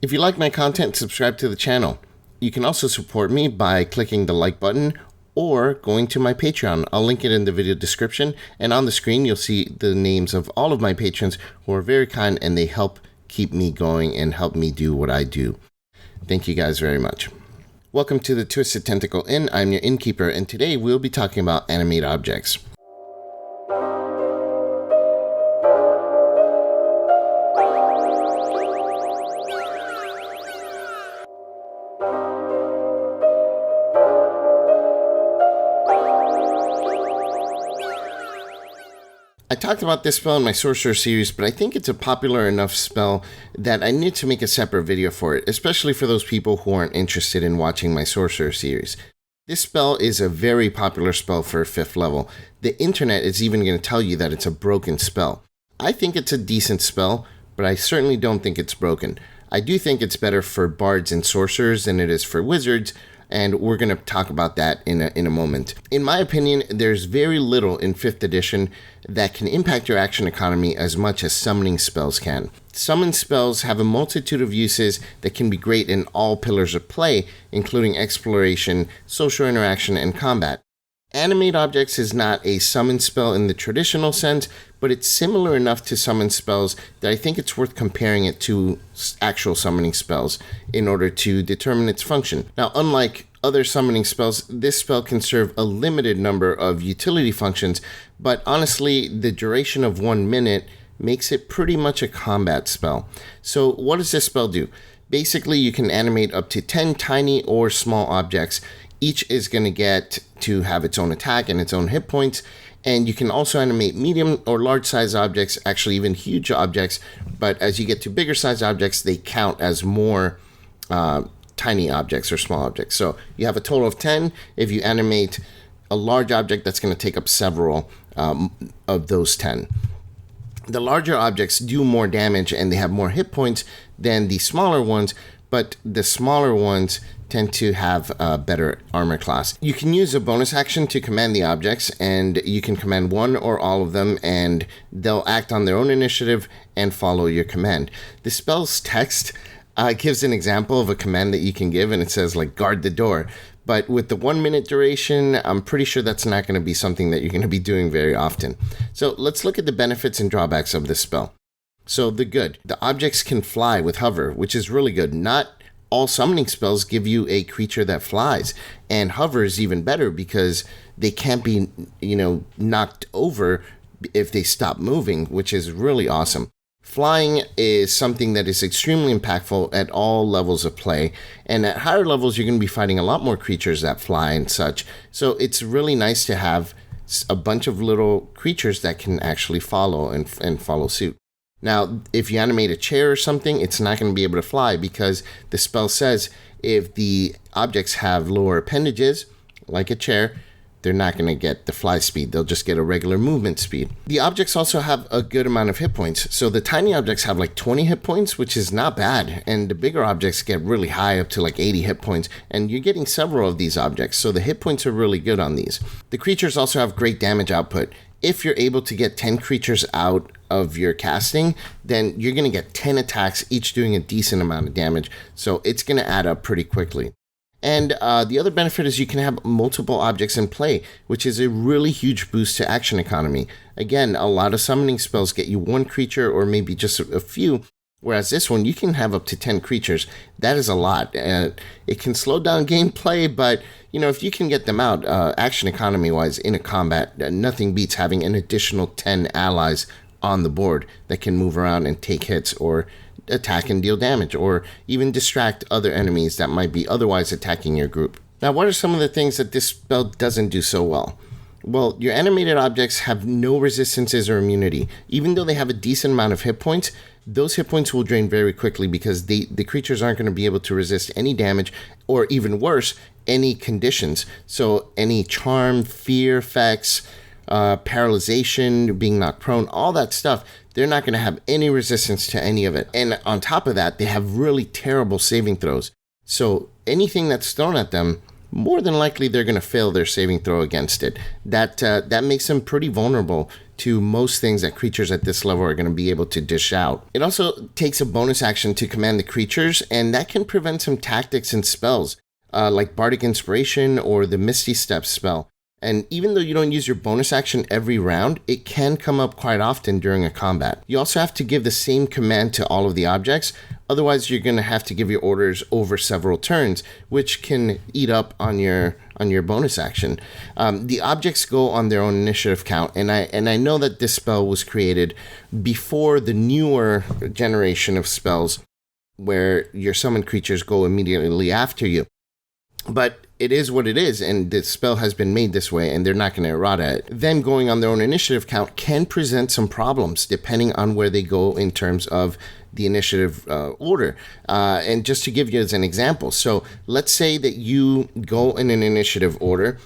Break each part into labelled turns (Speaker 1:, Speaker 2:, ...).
Speaker 1: If you like my content, subscribe to the channel. You can also support me by clicking the like button or going to my Patreon. I'll link it in the video description, and on the screen you'll see the names of all of my patrons who are very kind and they help keep me going and help me do what I do. Thank you guys very much. Welcome to the Twisted Tentacle Inn. I'm your innkeeper, and today we'll be talking about Animate Objects. I talked about this spell in my Sorcerer series, but I think it's a popular enough spell that I need to make a separate video for it, especially for those people who aren't interested in watching my Sorcerer series. This spell is a very popular spell for 5th level. The internet is even going to tell you that it's a broken spell. I think it's a decent spell, but I certainly don't think it's broken. I do think it's better for bards and sorcerers than it is for wizards, and we're going to talk about that in a moment. In my opinion, there's very little in 5th edition that can impact your action economy as much as summoning spells can. Summon spells have a multitude of uses that can be great in all pillars of play, including exploration, social interaction, and combat. Animate Objects is not a summon spell in the traditional sense, but it's similar enough to summon spells that I think it's worth comparing it to actual summoning spells in order to determine its function. Now, unlike other summoning spells, this spell can serve a limited number of utility functions, but honestly, the duration of 1 minute makes it pretty much a combat spell. So what does this spell do? Basically, you can animate up to 10 tiny or small objects. Each is going to get to have its own attack and its own hit points, and you can also animate medium or large size objects, actually even huge objects, but as you get to bigger size objects, they count as more tiny objects or small objects. So you have a total of 10. If you animate a large object, that's going to take up several of those 10. The larger objects do more damage and they have more hit points than the smaller ones, but the smaller ones tend to have a better armor class. You can use a bonus action to command the objects, and you can command one or all of them, and they'll act on their own initiative and follow your command. The spell's text gives an example of a command that you can give, and it says, like, guard the door. But with the 1 minute duration, I'm pretty sure that's not going to be something that you're going to be doing very often. So let's look at the benefits and drawbacks of this spell. So the good. The objects can fly with hover, which is really good. Not all summoning spells give you a creature that flies, and hover is even better because they can't be, knocked over if they stop moving, which is really awesome. Flying is something that is extremely impactful at all levels of play, and at higher levels you're going to be fighting a lot more creatures that fly and such, so it's really nice to have a bunch of little creatures that can actually follow and follow suit. Now, if you animate a chair or something, it's not going to be able to fly because the spell says if the objects have lower appendages, like a chair, they're not going to get the fly speed. They'll just get a regular movement speed. The objects also have a good amount of hit points. So the tiny objects have like 20 hit points, which is not bad. And the bigger objects get really high, up to like 80 hit points. And you're getting several of these objects. So the hit points are really good on these. The creatures also have great damage output. If you're able to get 10 creatures out of your casting, then you're going to get 10 attacks, each doing a decent amount of damage. So it's going to add up pretty quickly. And the other benefit is you can have multiple objects in play, which is a really huge boost to action economy. Again, a lot of summoning spells get you one creature or maybe just a few, whereas this one, you can have up to 10 creatures. That is a lot. It can slow down gameplay, but if you can get them out, action economy-wise in a combat, nothing beats having an additional 10 allies on the board that can move around and take hits or attack and deal damage, or even distract other enemies that might be otherwise attacking your group. Now, what are some of the things that this spell doesn't do so well? Well, your animated objects have no resistances or immunity. Even though they have a decent amount of hit points, those hit points will drain very quickly because the creatures aren't going to be able to resist any damage, or even worse, any conditions. So any charm, fear effects, paralyzation, being knocked prone, all that stuff, they're not going to have any resistance to any of it. And on top of that, they have really terrible saving throws. So anything that's thrown at them, more than likely they're going to fail their saving throw against it. That makes them pretty vulnerable to most things that creatures at this level are going to be able to dish out. It also takes a bonus action to command the creatures, and that can prevent some tactics and spells, like Bardic Inspiration or the Misty Step spell. And even though you don't use your bonus action every round, it can come up quite often during a combat. You also have to give the same command to all of the objects, otherwise you're going to have to give your orders over several turns, which can eat up on your bonus action. The objects go on their own initiative count, and I know that this spell was created before the newer generation of spells where your summoned creatures go immediately after you. But it is what it is, and the spell has been made this way, and they're not going to errata it. Them going on their own initiative count can present some problems depending on where they go in terms of the initiative order. And just to give you as an example, so let's say that you go in an initiative order,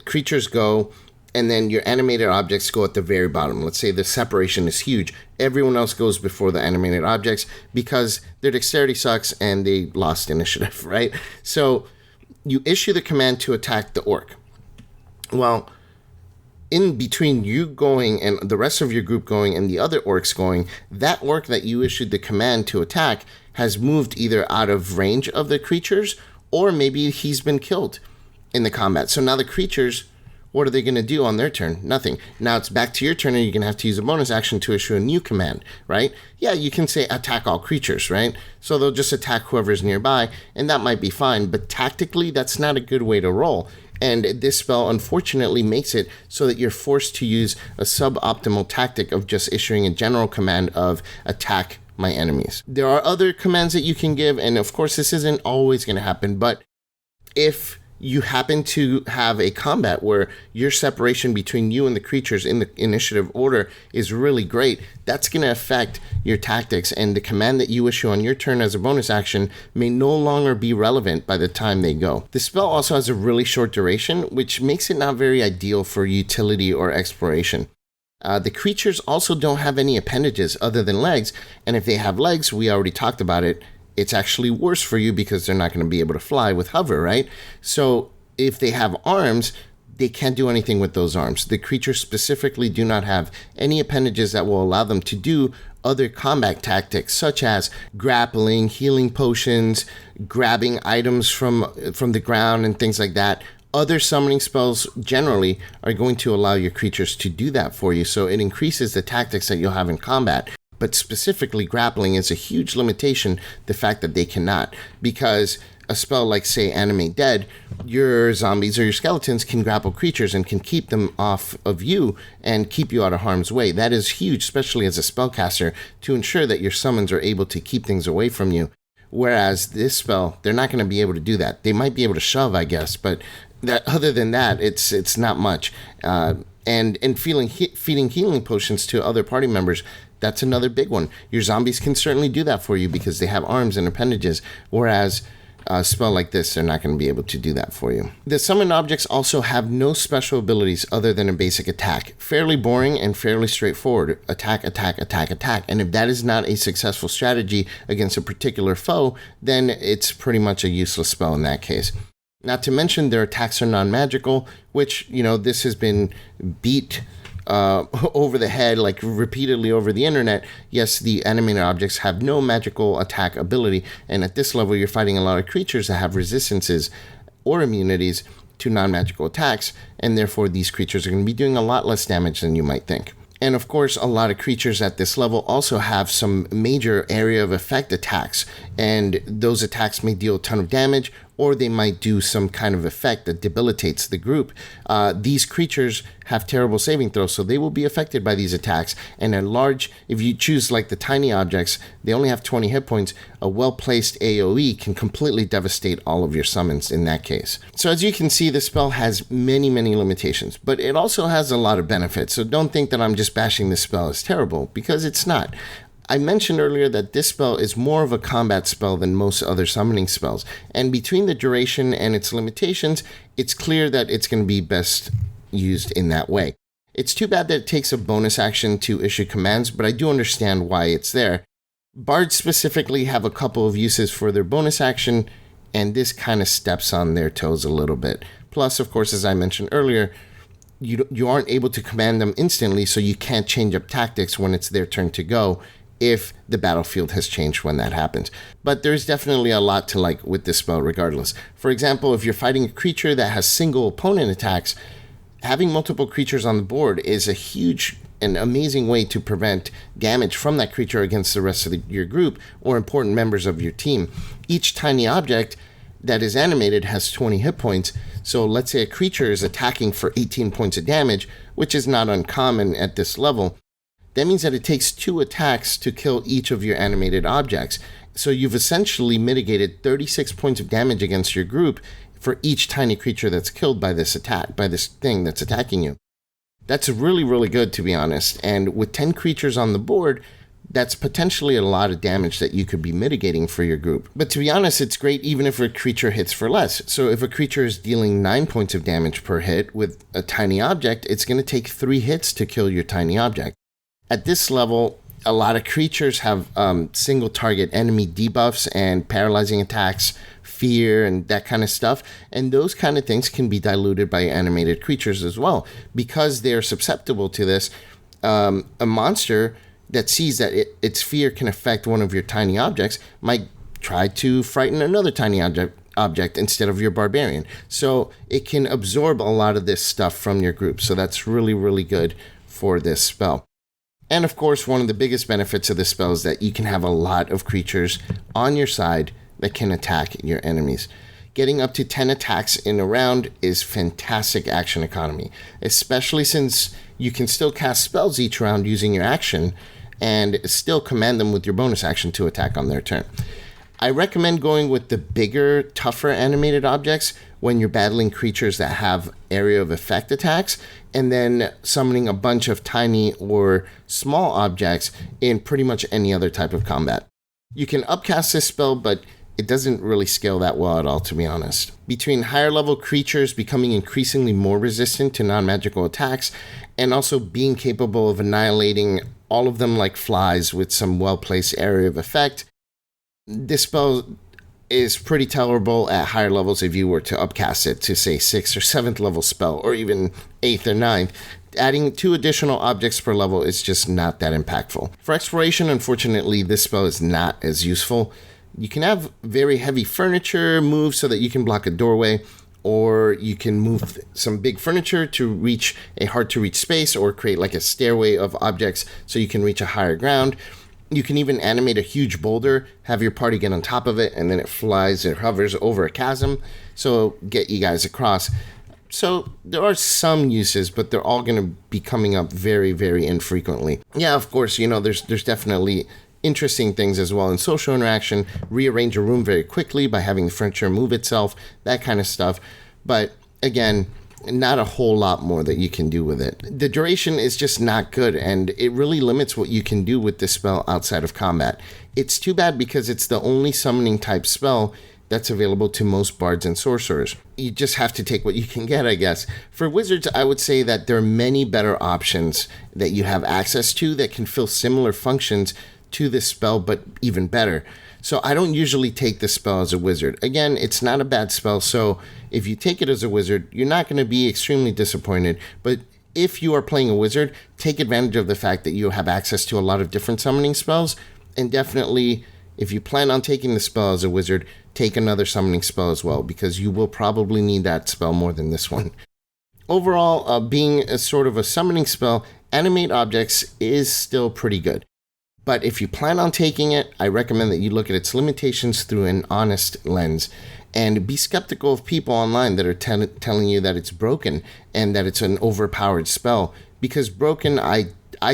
Speaker 1: creatures go, and then your animated objects go at the very bottom. Let's say the separation is huge. Everyone else goes before the animated objects because their dexterity sucks and they lost initiative, right? So you issue the command to attack the orc. Well, in between you going and the rest of your group going and the other orcs going, that orc that you issued the command to attack has moved either out of range of the creatures or maybe he's been killed in the combat. So now the creatures, what are they going to do on their turn? Nothing. Now it's back to your turn and you're going to have to use a bonus action to issue a new command, right? Yeah, you can say attack all creatures, right? So they'll just attack whoever's nearby, and that might be fine, but tactically that's not a good way to roll. And this spell unfortunately makes it so that you're forced to use a suboptimal tactic of just issuing a general command of attack my enemies. There are other commands that you can give, and of course this isn't always going to happen, but if you happen to have a combat where your separation between you and the creatures in the initiative order is really great, that's going to affect your tactics, and the command that you issue on your turn as a bonus action may no longer be relevant by the time they go. The spell also has a really short duration, which makes it not very ideal for utility or exploration. The creatures also don't have any appendages other than legs, and if they have legs, we already talked about it, it's actually worse for you because they're not going to be able to fly with hover, right? So if they have arms, they can't do anything with those arms. The creatures specifically do not have any appendages that will allow them to do other combat tactics, such as grappling, healing potions, grabbing items from the ground and things like that. Other summoning spells generally are going to allow your creatures to do that for you, so it increases the tactics that you'll have in combat. But specifically, grappling is a huge limitation, the fact that they cannot. Because a spell like, say, Animate Dead, your zombies or your skeletons can grapple creatures and can keep them off of you and keep you out of harm's way. That is huge, especially as a spellcaster, to ensure that your summons are able to keep things away from you. Whereas this spell, they're not going to be able to do that. They might be able to shove, I guess, but other than that, it's not much. And feeding healing potions to other party members, that's another big one. Your zombies can certainly do that for you because they have arms and appendages, whereas a spell like this, they're not going to be able to do that for you. The summoned objects also have no special abilities other than a basic attack. Fairly boring and fairly straightforward. Attack, attack, attack, attack. And if that is not a successful strategy against a particular foe, then it's pretty much a useless spell in that case. Not to mention their attacks are non-magical, which, this has been beat over the head, like repeatedly over the internet. Yes, the animated objects have no magical attack ability, and at this level you're fighting a lot of creatures that have resistances or immunities to non-magical attacks, and therefore these creatures are going to be doing a lot less damage than you might think. And of course, a lot of creatures at this level also have some major area of effect attacks, and those attacks may deal a ton of damage, or they might do some kind of effect that debilitates the group. These creatures have terrible saving throws, so they will be affected by these attacks. And if you choose like the tiny objects, they only have 20 hit points. A well-placed AoE can completely devastate all of your summons in that case. So as you can see, the spell has many, many limitations, but it also has a lot of benefits. So don't think that I'm just bashing this spell as terrible, because it's not. I mentioned earlier that this spell is more of a combat spell than most other summoning spells, and between the duration and its limitations, it's clear that it's going to be best used in that way. It's too bad that it takes a bonus action to issue commands, but I do understand why it's there. Bards specifically have a couple of uses for their bonus action, and this kind of steps on their toes a little bit. Plus, of course, as I mentioned earlier, you aren't able to command them instantly, so you can't change up tactics when it's their turn to go if the battlefield has changed when that happens. But there's definitely a lot to like with this spell regardless. For example, if you're fighting a creature that has single opponent attacks, having multiple creatures on the board is a huge and amazing way to prevent damage from that creature against the rest of your group or important members of your team. Each tiny object that is animated has 20 hit points. So let's say a creature is attacking for 18 points of damage, which is not uncommon at this level. That means that it takes 2 attacks to kill each of your animated objects. So you've essentially mitigated 36 points of damage against your group for each tiny creature that's killed by this attack, by this thing that's attacking you. That's really, really good, to be honest. And with 10 creatures on the board, that's potentially a lot of damage that you could be mitigating for your group. But to be honest, it's great even if a creature hits for less. So if a creature is dealing 9 points of damage per hit with a tiny object, it's going to take 3 hits to kill your tiny object. At this level, a lot of creatures have single target enemy debuffs and paralyzing attacks, fear, and that kind of stuff. And those kind of things can be diluted by animated creatures as well. Because they're susceptible to this, a monster that sees that its fear can affect one of your tiny objects might try to frighten another tiny object instead of your barbarian. So it can absorb a lot of this stuff from your group. So that's really, really good for this spell. And of course, one of the biggest benefits of this spell is that you can have a lot of creatures on your side that can attack your enemies. Getting up to 10 attacks in a round is fantastic action economy, especially since you can still cast spells each round using your action and still command them with your bonus action to attack on their turn. I recommend going with the bigger, tougher animated objects when you're battling creatures that have area of effect attacks, and then summoning a bunch of tiny or small objects in pretty much any other type of combat. You can upcast this spell, but it doesn't really scale that well at all, to be honest. Between higher level creatures becoming increasingly more resistant to non-magical attacks, and also being capable of annihilating all of them like flies with some well-placed area of effect, this spell is pretty tolerable at higher levels if you were to upcast it to, say, 6th or 7th level spell, or even 8th or 9th. Adding 2 additional objects per level is just not that impactful. For exploration, unfortunately, this spell is not as useful. You can have very heavy furniture move so that you can block a doorway, or you can move some big furniture to reach a hard-to-reach space, or create like a stairway of objects so you can reach a higher ground. You can even animate a huge boulder, have your party get on top of it, and then it flies or hovers over a chasm, so get you guys across. So there are some uses, but they're all going to be coming up very, very infrequently. Yeah, of course, there's definitely interesting things as well in social interaction, rearrange a room very quickly by having the furniture move itself, that kind of stuff. But again, not a whole lot more that you can do with it. The duration is just not good, and it really limits what you can do with this spell outside of combat. It's too bad because it's the only summoning type spell that's available to most bards and sorcerers. You just have to take what you can get, I guess. For wizards, I would say that there are many better options that you have access to that can fill similar functions to this spell, but even better. So I don't usually take this spell as a wizard. Again, it's not a bad spell, so if you take it as a wizard, you're not going to be extremely disappointed. But if you are playing a wizard, take advantage of the fact that you have access to a lot of different summoning spells, and definitely, if you plan on taking the spell as a wizard, take another summoning spell as well, because you will probably need that spell more than this one. Overall, being a sort of a summoning spell, Animate Objects is still pretty good. But if you plan on taking it, I recommend that you look at its limitations through an honest lens and be skeptical of people online that are telling you that it's broken and that it's an overpowered spell, because broken, I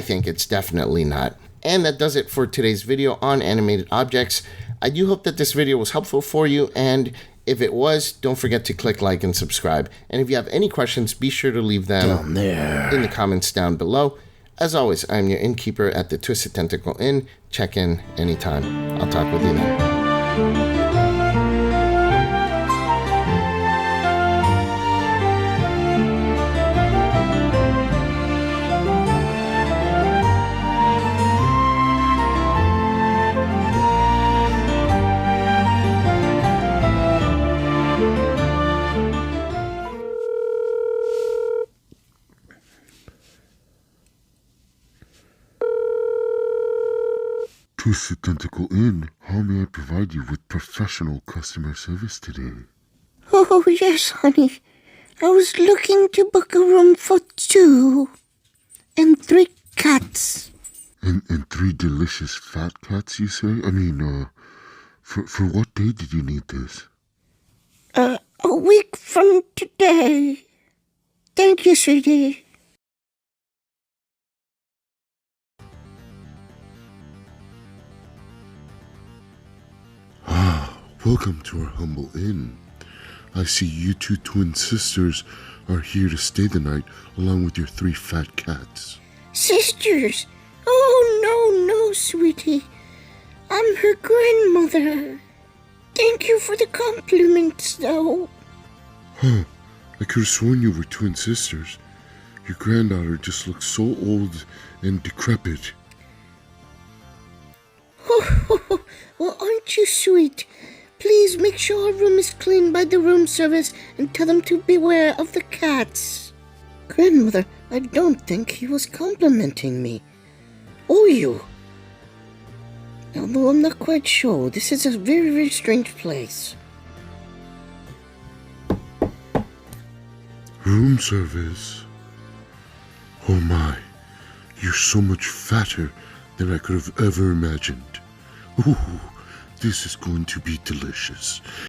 Speaker 1: think it's definitely not. And that does it for today's video on Animated Objects. I do hope that this video was helpful for you, and if it was, don't forget to click like and subscribe. And if you have any questions, be sure to leave them down there in the comments down below. As always, I'm your innkeeper at the Twisted Tentacle Inn. Check in anytime. I'll talk with you then.
Speaker 2: Twisted Tentacle Inn. How may I provide you with professional customer service today?
Speaker 3: Oh, yes, honey. I was looking to book a room for 2 and 3 cats.
Speaker 2: And 3 delicious fat cats, you say? For what day did you need this?
Speaker 3: A week from today. Thank you, sweetie.
Speaker 2: Welcome to our humble inn. I see you 2 twin sisters are here to stay the night along with your 3 fat cats.
Speaker 3: Sisters? Oh, no, sweetie. I'm her grandmother. Thank you for the compliments, though.
Speaker 2: I could have sworn you were twin sisters. Your granddaughter just looks so old and decrepit.
Speaker 3: Well, aren't you sweet? Please make sure our room is cleaned by the room service and tell them to beware of the cats. Grandmother, I don't think he was complimenting me. Or you. Although I'm not quite sure. This is a very, very strange place.
Speaker 2: Room service? Oh my, you're so much fatter than I could have ever imagined. Ooh, this is going to be delicious.